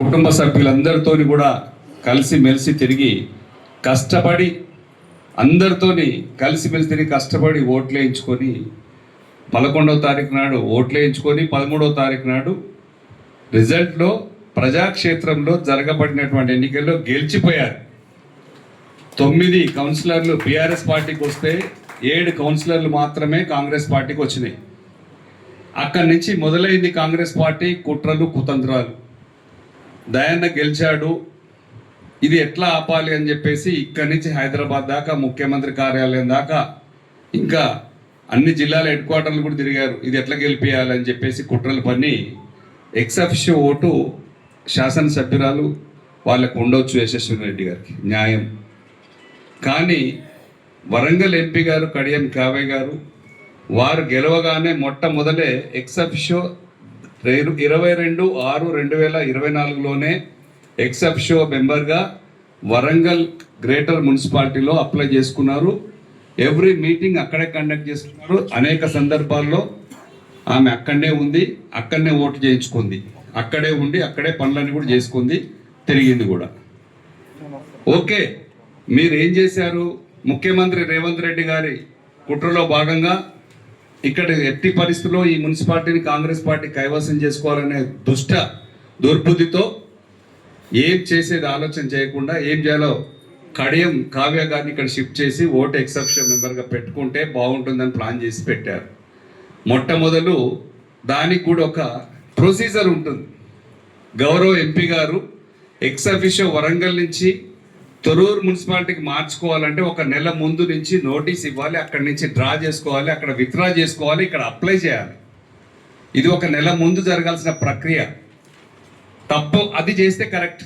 కుటుంబ సభ్యులందరితో కూడా కలిసిమెలిసి తిరిగి కష్టపడి అందరితోని కలిసిమెలిసి తిరిగి కష్టపడి ఓట్లు వేయించుకొని 11వ తారీఖు నాడు ఓట్లు వేయించుకొని 13వ తారీఖు నాడు రిజల్ట్లో ప్రజాక్షేత్రంలో జరగబడినటువంటి ఎన్నికల్లో గెలిచిపోయారు. 9 కౌన్సిలర్లు బీఆర్ఎస్ పార్టీకి వస్తే 7 కౌన్సిలర్లు మాత్రమే కాంగ్రెస్ పార్టీకి వచ్చినాయి. అక్కడి నుంచి మొదలైంది కాంగ్రెస్ పార్టీ కుట్రలు కుతంత్రాలు. దయాన్న గెలిచాడు, ఇది ఎట్లా ఆపాలి అని చెప్పేసి ఇక్కడి నుంచి హైదరాబాద్ దాకా ముఖ్యమంత్రి కార్యాలయం దాకా ఇంకా అన్ని జిల్లాల హెడ్ క్వార్టర్లు కూడా తిరిగారు. ఇది ఎట్లా గెలిపియాలని చెప్పేసి కుట్రలు పని ఎక్సఫిషియో ఓటు శాసనసభ్యురాలు వాళ్ళకు ఉండొచ్చు యశస్విని రెడ్డి గారికి న్యాయం. కానీ వరంగల్ ఎంపీ గారు కడియం కావ్య గారు వారు గెలవగానే మొట్టమొదలే ఎక్సఫిషియో 22/6/2024లోనే ఎక్సఫిషియో మెంబర్గా వరంగల్ గ్రేటర్ మున్సిపాలిటీలో అప్లై చేసుకున్నారు. ఎవ్రీ మీటింగ్ అక్కడే కండక్ట్ చేసుకున్నారు. అనేక సందర్భాల్లో ఆమె అక్కడనే ఉంది, అక్కడనే ఓటు చేయించుకుంది, అక్కడే ఉండి అక్కడే పనులన్నీ కూడా చేసుకుంది, తిరిగింది కూడా. ఓకే, మీరు ఏం చేశారు? ముఖ్యమంత్రి రేవంత్ రెడ్డి గారి కుట్రలో భాగంగా ఇక్కడ ఎట్టి పరిస్థితుల్లో ఈ మున్సిపాలిటీని కాంగ్రెస్ పార్టీ కైవసం చేసుకోవాలనే దుర్బుద్ధితో ఏం చేసేది ఆలోచన చేయకుండా ఏం చేయాలో కడియం కావ్య గారిని ఇక్కడ షిఫ్ట్ చేసి ఓటు ఎక్సెప్షన్ మెంబర్గా పెట్టుకుంటే బాగుంటుందని ప్లాన్ చేసి పెట్టారు. మొట్టమొదలు దానికి కూడా ఒక ప్రొసీజర్ ఉంటుంది. గౌరవ ఎంపీ గారు ఎక్సఫిషియో వరంగల్ నుంచి తొర్రూరు మున్సిపాలిటీకి మార్చుకోవాలంటే ఒక నెల ముందు నుంచి నోటీస్ ఇవ్వాలి, అక్కడి నుంచి డ్రా చేసుకోవాలి, అక్కడ విత్డ్రా చేసుకోవాలి, ఇక్కడ అప్లై చేయాలి. ఇది ఒక నెల ముందు జరగాల్సిన ప్రక్రియ. తప్పు అది చేస్తే కరెక్ట్.